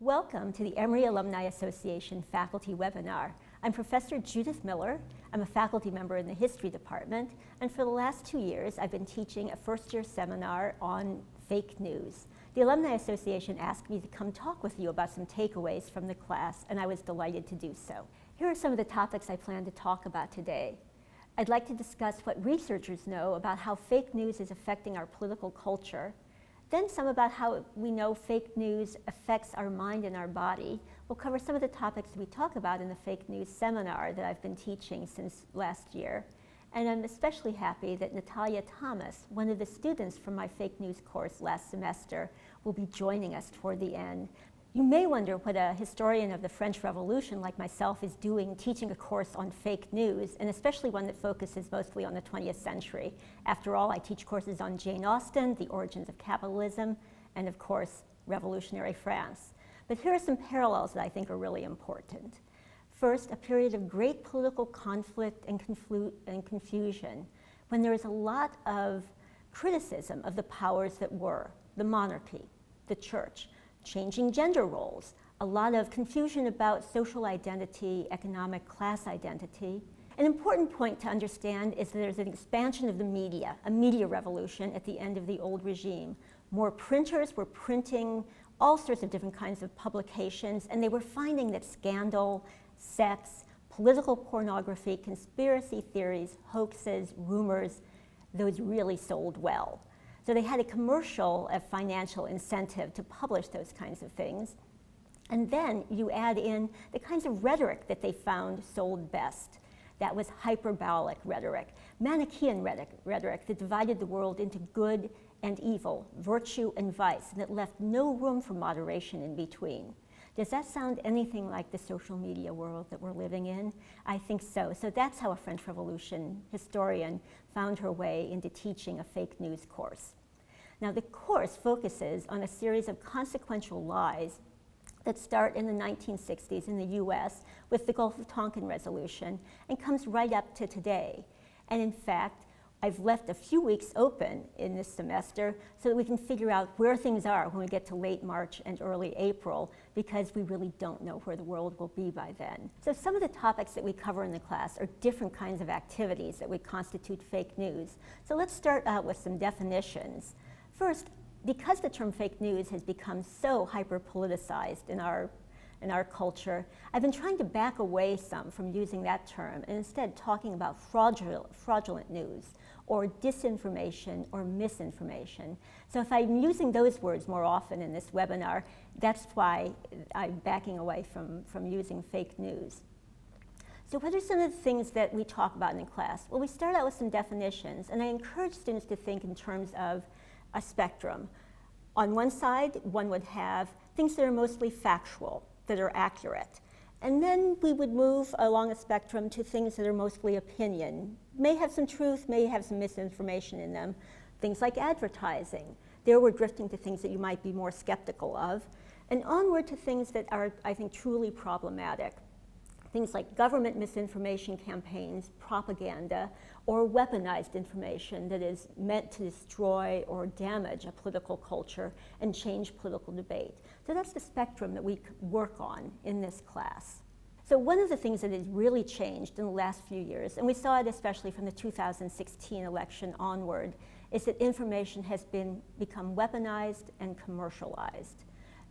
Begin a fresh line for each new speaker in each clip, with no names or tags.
Welcome to the Emory Alumni Association faculty webinar. I'm Professor Judith Miller. I'm a faculty member in the history department, and for the last 2 years I've been teaching a first-year seminar on fake news. The Alumni Association asked me to come talk with you about some takeaways from the class, and I was delighted to do so. Here are some of the topics I plan to talk about today. I'd like to discuss what researchers know about how fake news is affecting our political culture. Then some about how we know fake news affects our mind and our body. We'll cover some of the topics we talk about in the fake news seminar that I've been teaching since last year. And I'm especially happy that Natalia Thomas, one of the students from my fake news course last semester, will be joining us toward the end. You may wonder what a historian of the French Revolution like myself is doing teaching a course on fake news, and especially one that focuses mostly on the 20th century. After all, I teach courses on Jane Austen, the origins of capitalism, and of course, revolutionary France. But here are some parallels that I think are really important. First, a period of great political conflict and confusion, when there was a lot of criticism of the powers that were, the monarchy, the church, changing gender roles, a lot of confusion about social identity, economic class identity. An important point to understand is that there's an expansion of the media, a media revolution at the end of the old regime. More printers were printing all sorts of different kinds of publications, and they were finding that scandal, sex, political pornography, conspiracy theories, hoaxes, rumors, those really sold well. So they had a commercial, a financial incentive to publish those kinds of things. And then you add in the kinds of rhetoric that they found sold best. That was hyperbolic rhetoric, Manichaean rhetoric that divided the world into good and evil, virtue and vice, and that left no room for moderation in between. Does that sound anything like the social media world that we're living in? I think so. So that's how a French Revolution historian found her way into teaching a fake news course. Now, the course focuses on a series of consequential lies that start in the 1960s in the US with the Gulf of Tonkin resolution and comes right up to today. And in fact, I've left a few weeks open in this semester so that we can figure out where things are when we get to late March and early April, because we really don't know where the world will be by then. So some of the topics that we cover in the class are different kinds of activities that would constitute fake news. So let's start out with some definitions. First, because the term fake news has become so hyper-politicized in our culture, I've been trying to back away some from using that term and instead talking about fraudulent news, or disinformation or misinformation. So if I'm using those words more often in this webinar, that's why I'm backing away from using fake news. So what are some of the things that we talk about in class? Well, we start out with some definitions, and I encourage students to think in terms of a spectrum. On one side, one would have things that are mostly factual, that are accurate. And then we would move along a spectrum to things that are mostly opinion. May have some truth, may have some misinformation in them. Things like advertising. There we're drifting to things that you might be more skeptical of. And onward to things that are, I think, truly problematic. Things like government misinformation campaigns, propaganda, or weaponized information that is meant to destroy or damage a political culture and change political debate. So that's the spectrum that we work on in this class. So one of the things that has really changed in the last few years, and we saw it especially from the 2016 election onward, is that information has become weaponized and commercialized.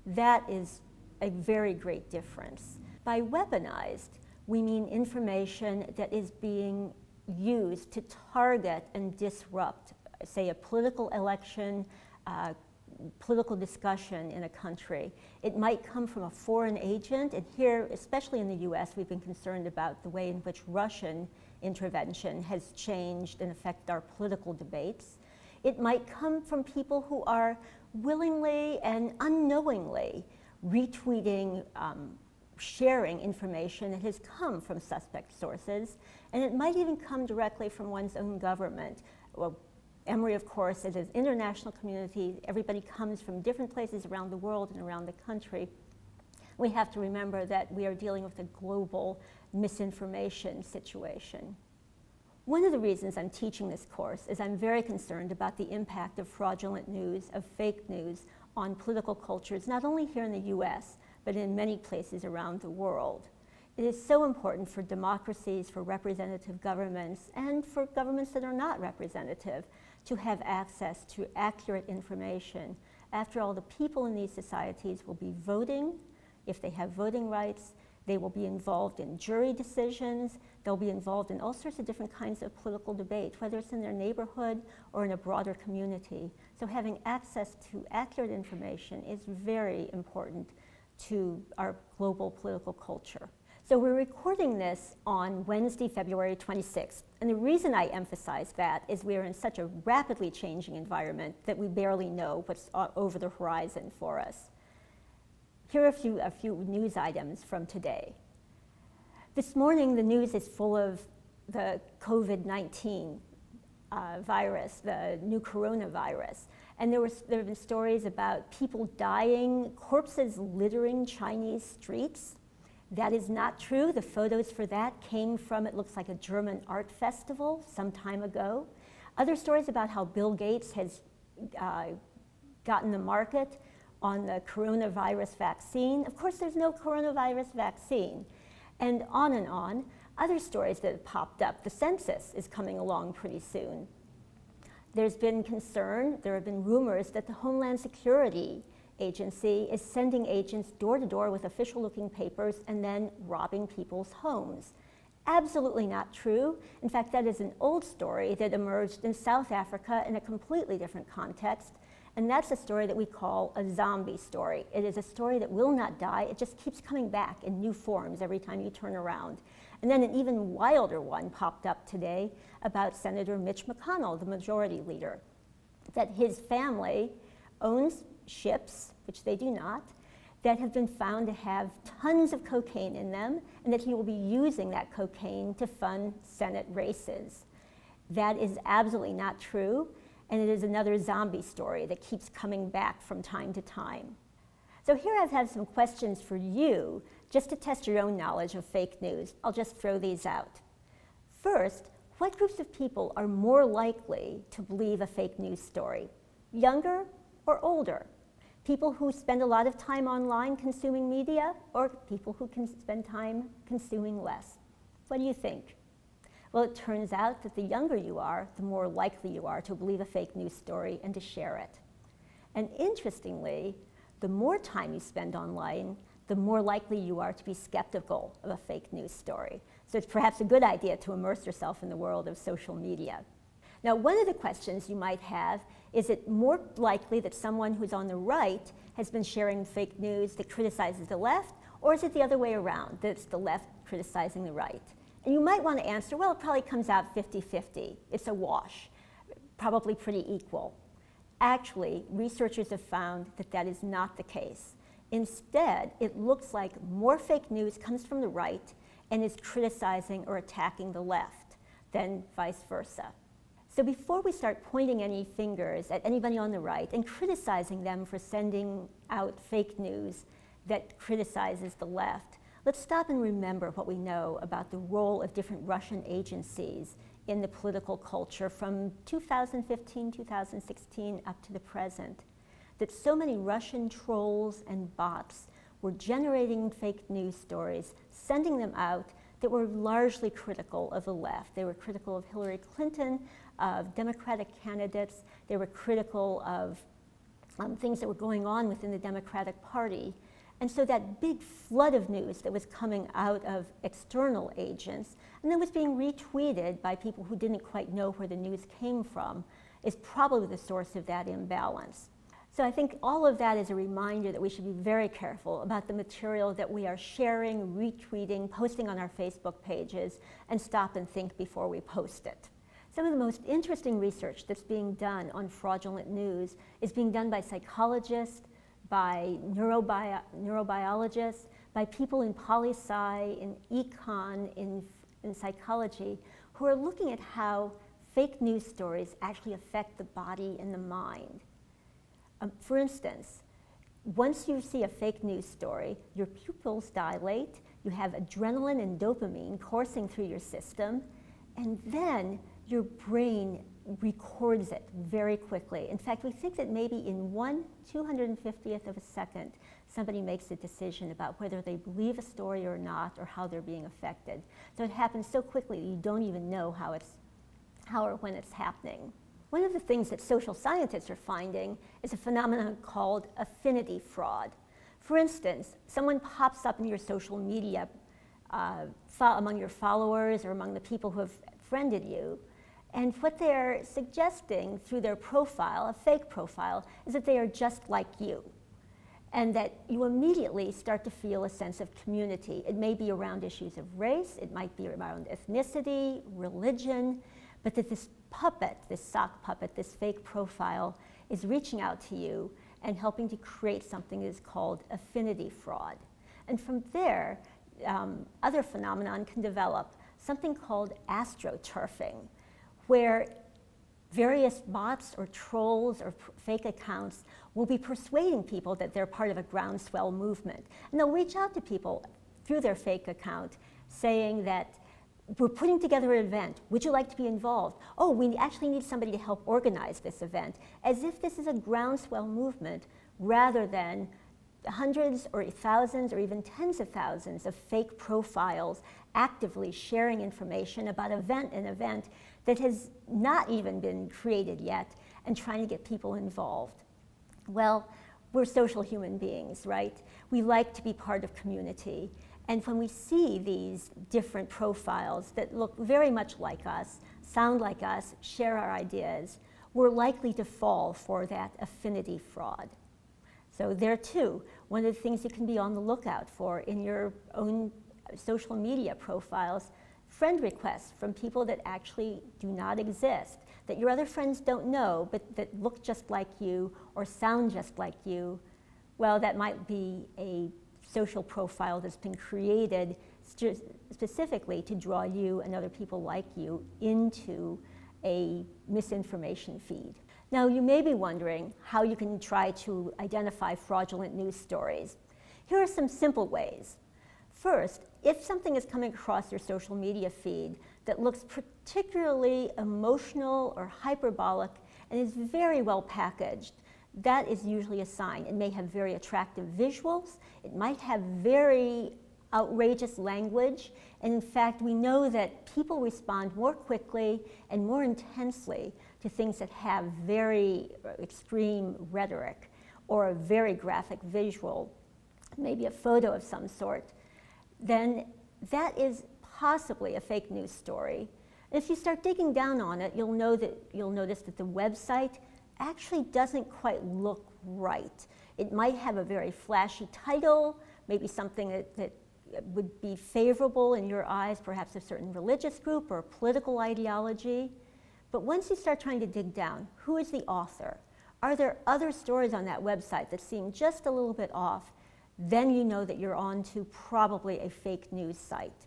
That is a very great difference. By weaponized, we mean information that is being used to target and disrupt, say, a political election, political discussion in a country. It might come from a foreign agent, and here, especially in the US, we've been concerned about the way in which Russian intervention has changed and affected our political debates. It might come from people who are willingly and unknowingly retweeting, sharing information that has come from suspect sources, and it might even come directly from one's own government. Well, Emory, of course, is an international community. Everybody comes from different places around the world and around the country. We have to remember that we are dealing with a global misinformation situation. One of the reasons I'm teaching this course is I'm very concerned about the impact of fraudulent news, of fake news, on political cultures, not only here in the US, but in many places around the world. It is so important for democracies, for representative governments, and for governments that are not representative to have access to accurate information. After all, the people in these societies will be voting, if they have voting rights. They will be involved in jury decisions. They'll be involved in all sorts of different kinds of political debate, whether it's in their neighborhood or in a broader community. So having access to accurate information is very important to our global political culture. So we're recording this on Wednesday, February 26th. And the reason I emphasize that is we are in such a rapidly changing environment that we barely know what's over the horizon for us. Here are a few news items from today. This morning, the news is full of the COVID-19 virus, the new coronavirus. And there have been stories about people dying, corpses littering Chinese streets. That is not true. The photos for that came from, it looks like a German art festival some time ago. Other stories about how Bill Gates has gotten the market on the coronavirus vaccine. Of course, there's no coronavirus vaccine. And on and on. Other stories that have popped up. The census is coming along pretty soon. There's been concern, there have been rumors that the Homeland Security Agency is sending agents door to door with official-looking papers and then robbing people's homes. Absolutely not true. In fact, that is an old story that emerged in South Africa in a completely different context. And that's a story that we call a zombie story. It is a story that will not die. It just keeps coming back in new forms every time you turn around. And then an even wilder one popped up today about Senator Mitch McConnell, the majority leader, that his family owns ships, which they do not, that have been found to have tons of cocaine in them, and that he will be using that cocaine to fund Senate races. That is absolutely not true. And it is another zombie story that keeps coming back from time to time. So here I have some questions for you, just to test your own knowledge of fake news. I'll just throw these out. First, what groups of people are more likely to believe a fake news story? Younger or older? People who spend a lot of time online consuming media, or people who can spend time consuming less? What do you think? Well, it turns out that the younger you are, the more likely you are to believe a fake news story and to share it. And interestingly, the more time you spend online, the more likely you are to be skeptical of a fake news story. So it's perhaps a good idea to immerse yourself in the world of social media. Now, one of the questions you might have is it more likely that someone who's on the right has been sharing fake news that criticizes the left, or is it the other way around, that it's the left criticizing the right? And you might want to answer, well, it probably comes out 50-50. It's a wash, probably pretty equal. Actually, researchers have found that that is not the case. Instead, it looks like more fake news comes from the right and is criticizing or attacking the left than vice versa. So before we start pointing any fingers at anybody on the right and criticizing them for sending out fake news that criticizes the left, let's stop and remember what we know about the role of different Russian agencies in the political culture from 2015, 2016 up to the present. That so many Russian trolls and bots were generating fake news stories, sending them out that were largely critical of the left. They were critical of Hillary Clinton, of Democratic candidates. They were critical of things that were going on within the Democratic Party. And so that big flood of news that was coming out of external agents and then was being retweeted by people who didn't quite know where the news came from is probably the source of that imbalance. So I think all of that is a reminder that we should be very careful about the material that we are sharing, retweeting, posting on our Facebook pages, and stop and think before we post it. Some of the most interesting research that's being done on fraudulent news is being done by psychologists, by neurobiologists, by people in poli-sci, in econ, in psychology, who are looking at how fake news stories actually affect the body and the mind. For instance, once you see a fake news story, your pupils dilate, you have adrenaline and dopamine coursing through your system, and then your brain records it very quickly. In fact, we think that maybe in 1/250th of a second, somebody makes a decision about whether they believe a story or not, or how they're being affected. So it happens so quickly that you don't even know how or when it's happening. One of the things that social scientists are finding is a phenomenon called affinity fraud. For instance, someone pops up in your social media among your followers or among the people who have friended you, and what they're suggesting through their profile, a fake profile, is that they are just like you, and that you immediately start to feel a sense of community. It may be around issues of race, it might be around ethnicity, religion, but that this puppet, this sock puppet, this fake profile is reaching out to you and helping to create something that is called affinity fraud. And from there, other phenomenon can develop, something called astroturfing, where various bots or trolls or fake accounts will be persuading people that they're part of a groundswell movement. And they'll reach out to people through their fake account saying that we're putting together an event. Would you like to be involved? Oh, we actually need somebody to help organize this event, as if this is a groundswell movement rather than hundreds or thousands or even tens of thousands of fake profiles actively sharing information about an event that has not even been created yet and trying to get people involved. Well, we're social human beings, right? We like to be part of community. And when we see these different profiles that look very much like us, sound like us, share our ideas, we're likely to fall for that affinity fraud. So there too, one of the things you can be on the lookout for in your own social media profiles, friend requests from people that actually do not exist, that your other friends don't know, but that look just like you or sound just like you. Well, that might be a social profile that's been created specifically to draw you and other people like you into a misinformation feed. Now, you may be wondering how you can try to identify fraudulent news stories. Here are some simple ways. First, if something is coming across your social media feed that looks particularly emotional or hyperbolic and is very well packaged, that is usually a sign. It may have very attractive visuals, it might have very outrageous language, and in fact, we know that people respond more quickly and more intensely to things that have very extreme rhetoric or a very graphic visual, maybe a photo of some sort. Then that is possibly a fake news story. And if you start digging down on it, you'll notice that the website actually doesn't quite look right. It might have a very flashy title, maybe something that would be favorable in your eyes, perhaps a certain religious group or political ideology. But once you start trying to dig down, who is the author? Are there other stories on that website that seem just a little bit off? Then you know that you're on to probably a fake news site.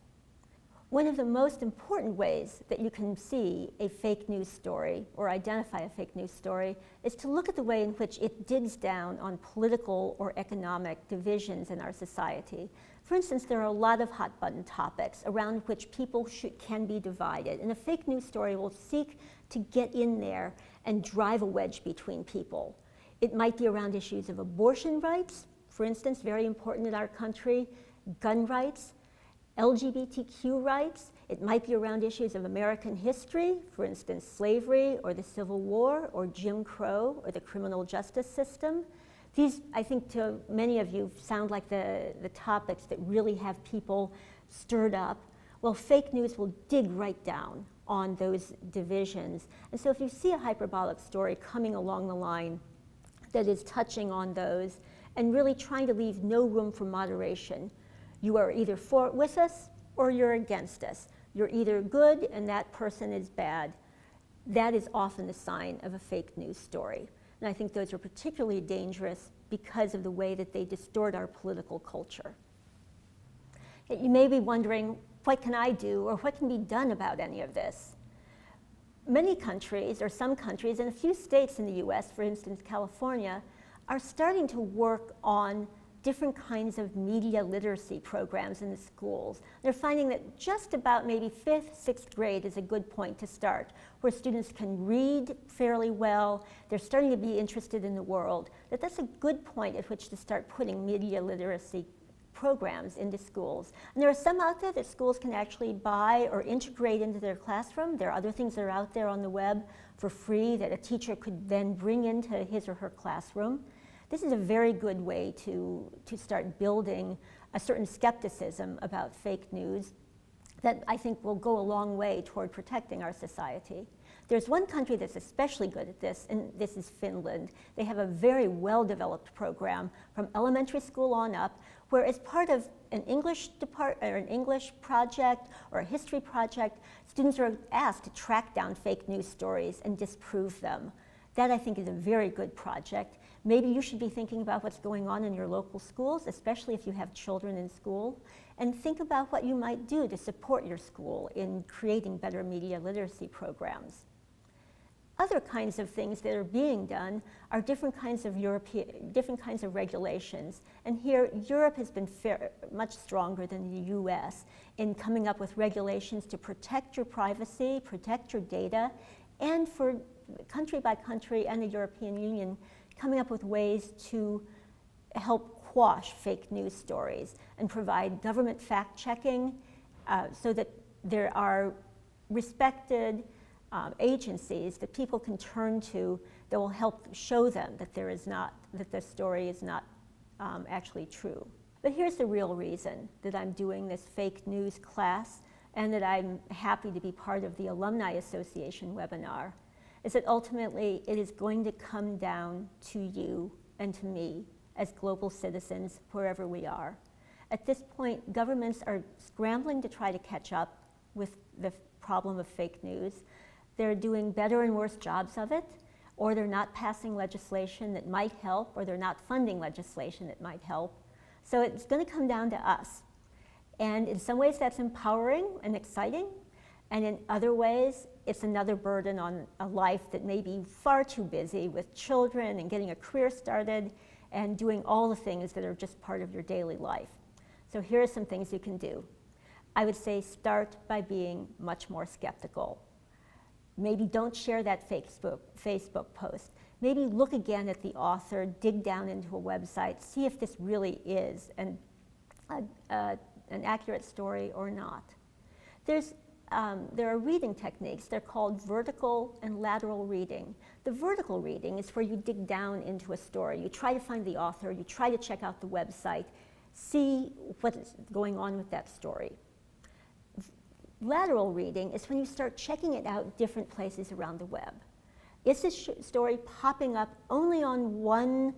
One of the most important ways that you can see a fake news story or identify a fake news story is to look at the way in which it digs down on political or economic divisions in our society. For instance, there are a lot of hot button topics around which people can be divided, and a fake news story will seek to get in there and drive a wedge between people. It might be around issues of abortion rights, for instance, very important in our country, gun rights, LGBTQ rights. It might be around issues of American history, for instance, slavery or the Civil War or Jim Crow or the criminal justice system. These, I think, to many of you sound like the topics that really have people stirred up. Well, fake news will dig right down on those divisions. And so if you see a hyperbolic story coming along the line that is touching on those and really trying to leave no room for moderation, you are either with us or you're against us. You're either good and that person is bad. That is often the sign of a fake news story. And I think those are particularly dangerous because of the way that they distort our political culture. You may be wondering, what can I do or what can be done about any of this? Many countries, or some countries, and a few states in the US, for instance, California, are starting to work on different kinds of media literacy programs in the schools. They're finding that just about maybe 5th, 6th grade is a good point to start, where students can read fairly well, they're starting to be interested in the world, that's a good point at which to start putting media literacy programs into schools. And there are some out there that schools can actually buy or integrate into their classroom. There are other things that are out there on the web for free that a teacher could then bring into his or her classroom. This is a very good way to start building a certain skepticism about fake news that I think will go a long way toward protecting our society. There's one country that's especially good at this, and this is Finland. They have a very well-developed program from elementary school on up, where as part of an English project or a history project, students are asked to track down fake news stories and disprove them. That, I think, is a very good project. Maybe you should be thinking about what's going on in your local schools, especially if you have children in school, and think about what you might do to support your school in creating better media literacy programs. Other kinds of things that are being done are different kinds of regulations. And here, Europe has been much stronger than the US in coming up with regulations to protect your privacy, protect your data, and for country by country and the European Union, coming up with ways to help quash fake news stories and provide government fact-checking so that there are respected agencies that people can turn to that will help show them that the story is not actually true. But here's the real reason that I'm doing this fake news class and that I'm happy to be part of the Alumni Association webinar, is that ultimately it is going to come down to you and to me as global citizens wherever we are. At this point, governments are scrambling to try to catch up with the problem of fake news. They're doing better and worse jobs of it, or they're not passing legislation that might help, or they're not funding legislation that might help. So it's going to come down to us. And in some ways that's empowering and exciting, and in other ways it's another burden on a life that may be far too busy with children and getting a career started and doing all the things that are just part of your daily life. So here are some things you can do. I would say start by being much more skeptical. Maybe don't share that Facebook post. Maybe look again at the author, dig down into a website, see if this really is an accurate story or not. There are reading techniques. They're called vertical and lateral reading. The vertical reading is where you dig down into a story. You try to find the author, you try to check out the website, see what's going on with that story. Lateral reading is when you start checking it out different places around the web. Is this story popping up only on one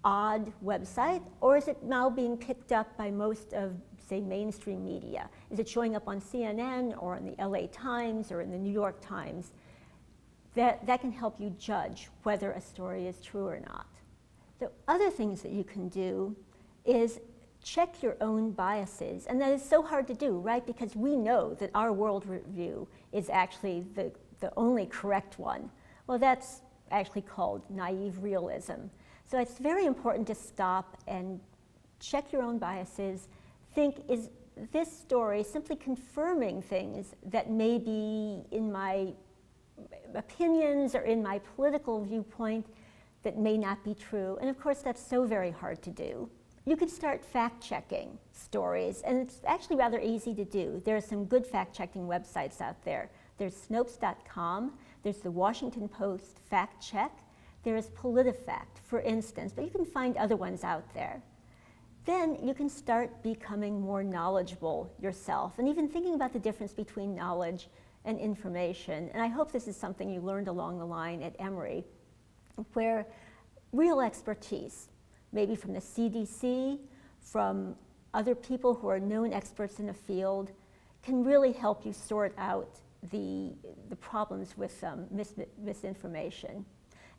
odd website, or is it now being picked up by most of, say, mainstream media? Is it showing up on CNN or in the LA Times or in the New York Times? That can help you judge whether a story is true or not. The other things that you can do is check your own biases, and that is so hard to do, right? Because we know that our worldview is actually the only correct one. Well, that's actually called naive realism. So it's very important to stop and check your own biases. Think, is this story simply confirming things that may be in my opinions or in my political viewpoint that may not be true? And of course, that's so very hard to do. You could start fact-checking stories, and it's actually rather easy to do. There are some good fact-checking websites out there. There's Snopes.com, there's the Washington Post Fact Check, there is PolitiFact, for instance, but you can find other ones out there. Then you can start becoming more knowledgeable yourself, and even thinking about the difference between knowledge and information. And I hope this is something you learned along the line at Emory, where real expertise, maybe from the CDC, from other people who are known experts in the field, can really help you sort out the problems with misinformation.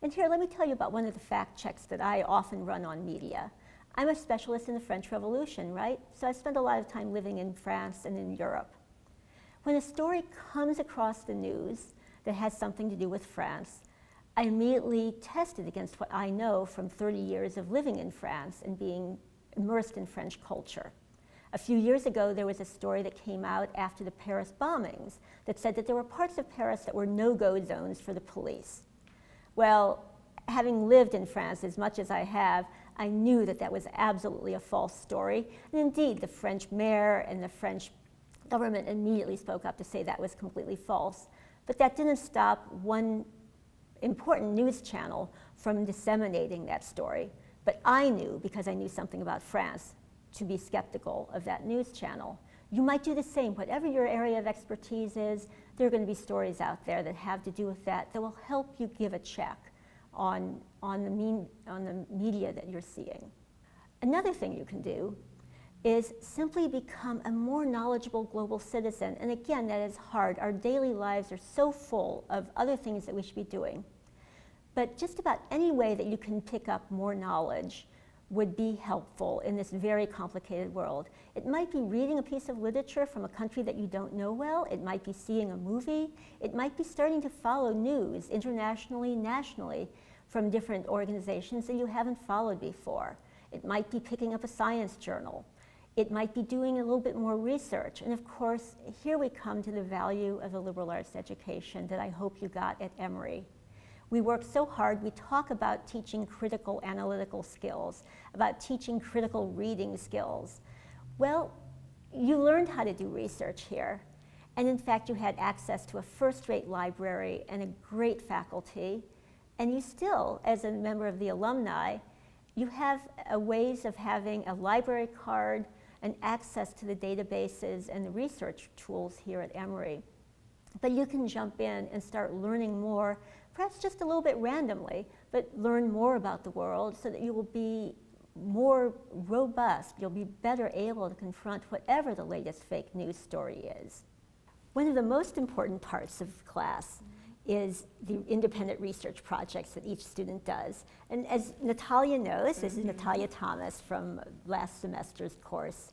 And here, let me tell you about one of the fact checks that I often run on media. I'm a specialist in the French Revolution, right? So I spent a lot of time living in France and in Europe. When a story comes across the news that has something to do with France, I immediately test it against what I know from 30 years of living in France and being immersed in French culture. A few years ago, there was a story that came out after the Paris bombings that said that there were parts of Paris that were no-go zones for the police. Well, having lived in France as much as I have, I knew that that was absolutely a false story. And indeed, the French mayor and the French government immediately spoke up to say that was completely false. But that didn't stop one important news channel from disseminating that story. But I knew, because I knew something about France, to be skeptical of that news channel. You might do the same. Whatever your area of expertise is, there are going to be stories out there that have to do with that will help you give a check on the media that you're seeing. Another thing you can do is simply become a more knowledgeable global citizen. And again, that is hard. Our daily lives are so full of other things that we should be doing. But just about any way that you can pick up more knowledge would be helpful in this very complicated world. It might be reading a piece of literature from a country that you don't know well. It might be seeing a movie. It might be starting to follow news internationally, nationally, from different organizations that you haven't followed before. It might be picking up a science journal. It might be doing a little bit more research. And of course, here we come to the value of a liberal arts education that I hope you got at Emory. We work so hard. We talk about teaching critical analytical skills, about teaching critical reading skills. Well, you learned how to do research here. And in fact, you had access to a first-rate library and a great faculty. And you still, as a member of the alumni, you have ways of having a library card and access to the databases and the research tools here at Emory. But you can jump in and start learning more, perhaps just a little bit randomly, but learn more about the world so that you will be more robust. You'll be better able to confront whatever the latest fake news story is. One of the most important parts of class is the independent research projects that each student does. And as Natalia knows, this is Natalia Thomas from last semester's course.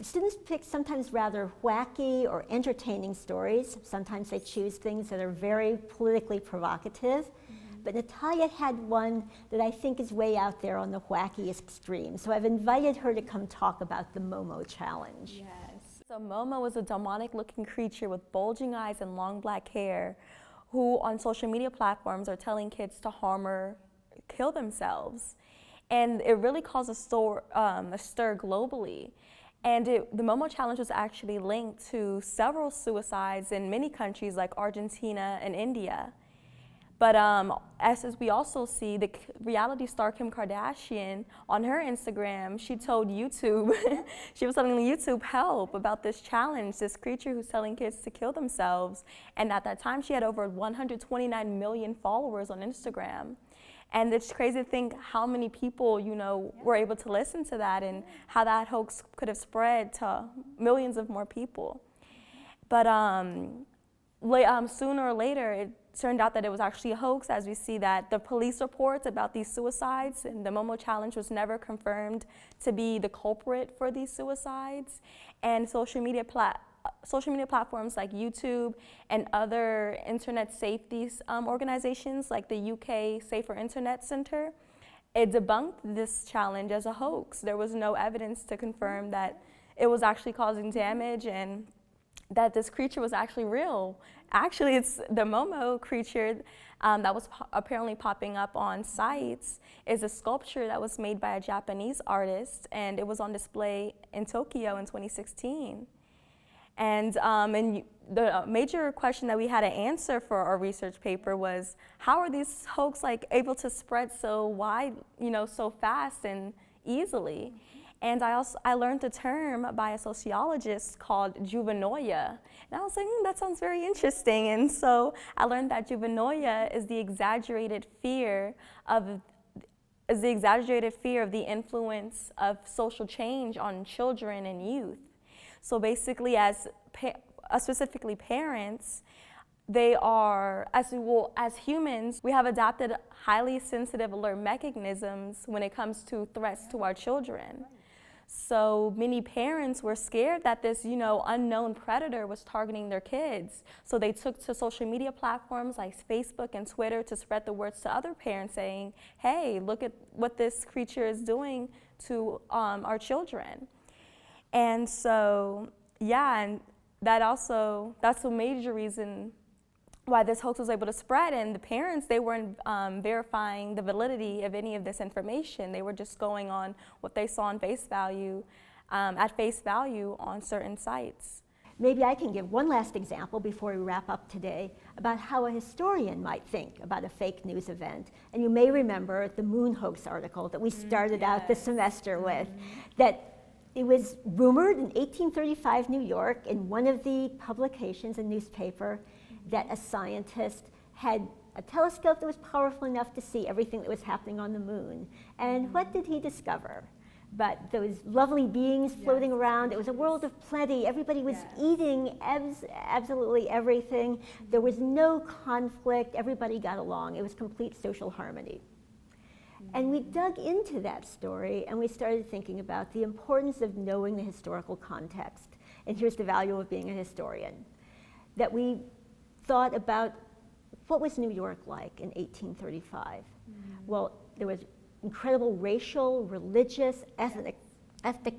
Students pick sometimes rather wacky or entertaining stories. Sometimes they choose things that are very politically provocative. But Natalia had one that I think is way out there on the wacky extreme. So I've invited her to come talk about the Momo challenge.
Yes. So Momo is a demonic-looking creature with bulging eyes and long black hair who on social media platforms are telling kids to harm or kill themselves. And it really caused a stir globally. And the Momo challenge was actually linked to several suicides in many countries like Argentina and India. But as we also see, the reality star Kim Kardashian, on her Instagram, she told YouTube, she was telling YouTube help about this challenge, this creature who's telling kids to kill themselves. And at that time, she had over 129 million followers on Instagram. And it's crazy to think how many people, were able to listen to that and how that hoax could have spread to millions of more people. But sooner or later, it turned out that it was actually a hoax, as we see that the police reports about these suicides and the Momo challenge was never confirmed to be the culprit for these suicides. And social media platforms like YouTube and other internet safety organizations like the UK Safer Internet Center, it debunked this challenge as a hoax. There was no evidence to confirm that it was actually causing damage and that this creature was actually real. Actually, it's the Momo creature that was apparently popping up on sites is a sculpture that was made by a Japanese artist, and it was on display in Tokyo in 2016. And the major question that we had to answer for our research paper was, how are these hoax able to spread so wide, so fast and easily? And I learned a term by a sociologist called juvenoia. And I was like, that sounds very interesting. And so I learned that juvenoia is the exaggerated fear of the influence of social change on children and youth. So basically, specifically parents, they are, as humans, we have adapted highly sensitive alert mechanisms when it comes to threats to our children. So many parents were scared that this, unknown predator was targeting their kids. So they took to social media platforms like Facebook and Twitter to spread the words to other parents saying, hey, look at what this creature is doing to our children. And so, and that's a major reason why this hoax was able to spread. And the parents, they weren't verifying the validity of any of this information. They were just going on what they saw on face value, at face value on certain sites.
Maybe I can give one last example before we wrap up today about how a historian might think about a fake news event. And you may remember the moon hoax article that we started out the semester with, that it was rumored in 1835 New York in one of the publications, a newspaper, that a scientist had a telescope that was powerful enough to see everything that was happening on the moon. And what did he discover? But those lovely beings floating around. It was a world of plenty. Everybody was eating absolutely everything. There was no conflict. Everybody got along. It was complete social harmony. And we dug into that story and we started thinking about the importance of knowing the historical context. And here's the value of being a historian. That we thought about what was New York like in 1835. Well, there was incredible racial, religious, ethnic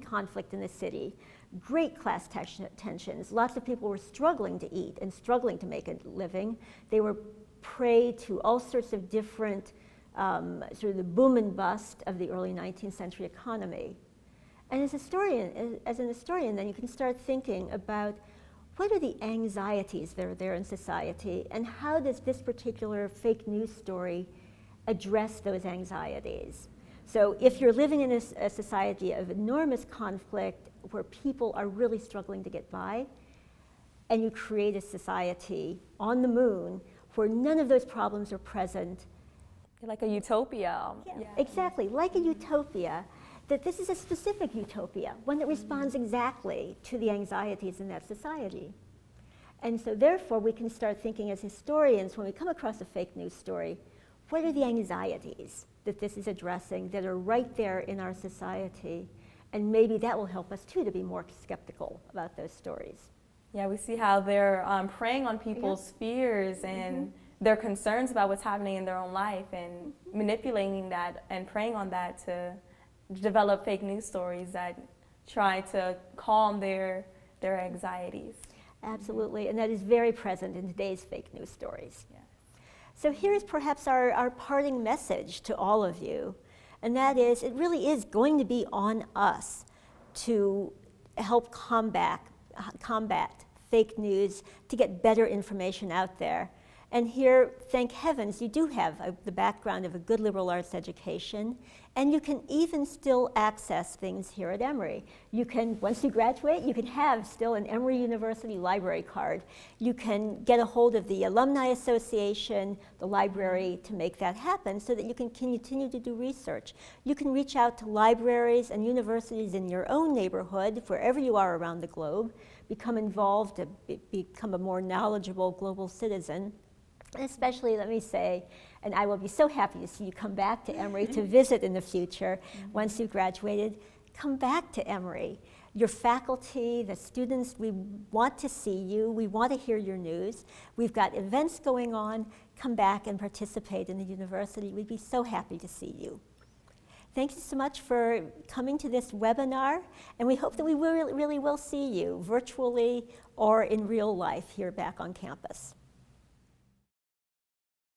conflict in the city, great class tensions. Lots of people were struggling to eat and struggling to make a living. They were prey to all sorts of different sort of the boom and bust of the early 19th century economy. And as an historian, then you can start thinking about what are the anxieties that are there in society, and how does this particular fake news story address those anxieties? So if you're living in a society of enormous conflict where people are really struggling to get by, and you create a society on the moon where none of those problems are present.
Like a utopia.
Exactly, like a utopia, that this is a specific utopia, one that responds exactly to the anxieties in that society. And so therefore we can start thinking as historians, when we come across a fake news story, what are the anxieties that this is addressing that are right there in our society? And maybe that will help us too to be more skeptical about those stories.
Yeah, we see how they're preying on people's fears and their concerns about what's happening in their own life, and manipulating that and preying on that to develop fake news stories that try to calm their anxieties.
Absolutely, and that is very present in today's fake news stories. Yeah. So here's perhaps our parting message to all of you, and that is, it really is going to be on us to help combat fake news, to get better information out there. And here, thank heavens, you do have the background of a good liberal arts education, and you can even still access things here at Emory. You can, once you graduate, you can have still an Emory University library card. You can get a hold of the Alumni Association, the library, to make that happen so that you can continue to do research. You can reach out to libraries and universities in your own neighborhood, wherever you are around the globe, become involved, become a more knowledgeable global citizen. And especially, let me say, and I will be so happy to see you come back to Emory to visit in the future. Once you've graduated, come back to Emory. Your faculty, the students, we want to see you. We want to hear your news. We've got events going on. Come back and participate in the university. We'd be so happy to see you. Thank you so much for coming to this webinar, and we hope that we really will see you virtually or in real life here back on campus.